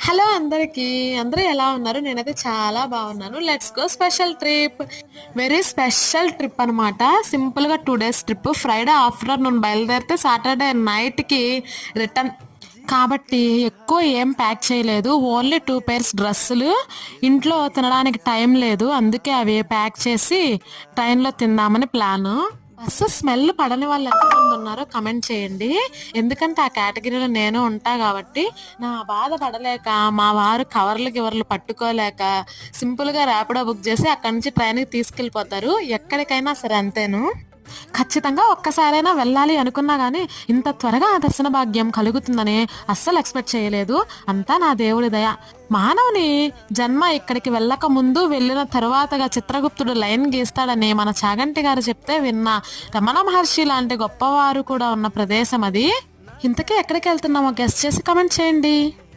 Hello అందరికీ. అందరూ ఎలా ఉన్నారు? నేనైతే చాలా బాగున్నాను. Let's go special trip. Very special trip అనమాట. సింపుల్గా 2 days ట్రిప్. ఫ్రైడే ఆఫ్టర్నూన్ బయలుదేరితే సాటర్డే నైట్కి రిటర్న్ కాబట్టి ఎక్కువ ఏం ప్యాక్ చేయలేదు. ఓన్లీ 2 pairs డ్రెస్సులు. ఇంట్లో తినడానికి టైం లేదు, అందుకే అవి ప్యాక్ చేసి ట్రైన్లో తిందామని ప్లాను. బస్సు స్మెల్ పడని వాళ్ళు ఎంతమంది ఉన్నారో కమెంట్ చేయండి. ఎందుకంటే ఆ కేటగిరీలో నేను ఉంటా కాబట్టి నా బాధ పడలేక మా వారు కవర్లు గివర్లు పట్టుకోలేక సింపుల్గా ర్యాపిడో బుక్ చేసి అక్కడి నుంచి ట్రైన్కి తీసుకెళ్ళిపోతారు. ఎక్కడికైనా సరే అంతేను. ఖచ్చితంగా ఒక్కసారైనా వెళ్ళాలి అనుకున్నా కానీ ఇంత త్వరగా ఆ దర్శన భాగ్యం కలుగుతుందని అస్సలు ఎక్స్పెక్ట్ చేయలేదు. అంతా నా దేవుడి దయ. మానవుని జన్మ ఇక్కడికి వెళ్ళక ముందు వెళ్ళిన తరువాతగా చిత్రగుప్తుడు లైన్ గీస్తాడని మన చాగంటి గారు చెప్తే విన్నా. రమణ మహర్షి లాంటి గొప్పవారు కూడా ఉన్న ప్రదేశం అది. ఇంతకీ ఎక్కడికి వెళ్తున్నామో గెస్ట్ చేసి కమెంట్ చేయండి.